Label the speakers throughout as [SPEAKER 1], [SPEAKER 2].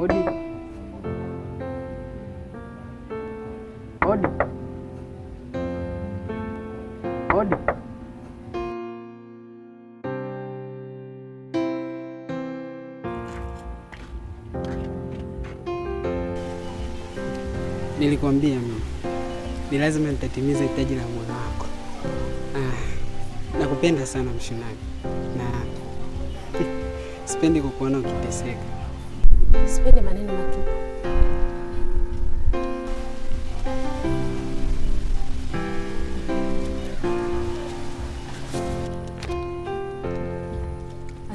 [SPEAKER 1] Odi. Odi. Odi. Nilikwambia mimi ni lazima nitatimiza hitaji la moyo wako. Nakupenda sana mshunani, na sipendi kukuona ukiteseka.
[SPEAKER 2] Sipendi maneno matupu.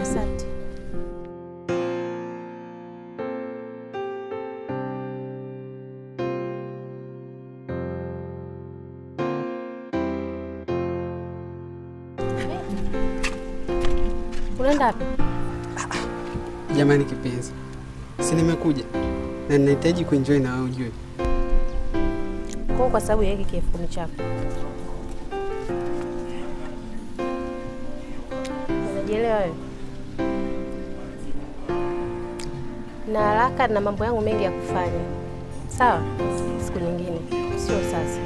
[SPEAKER 2] Asante. Unaenda wapi?
[SPEAKER 1] Jamani kipenzi, si nimekuja na ninahitaji kuenjoy na wewe ujue.
[SPEAKER 2] Kwa sababu ya hiki kiefuni chako. Unajielewa wewe? Na haraka na mambo yangu mengi ya kufanya. Sawa? Siku nyingine. Sio sasa.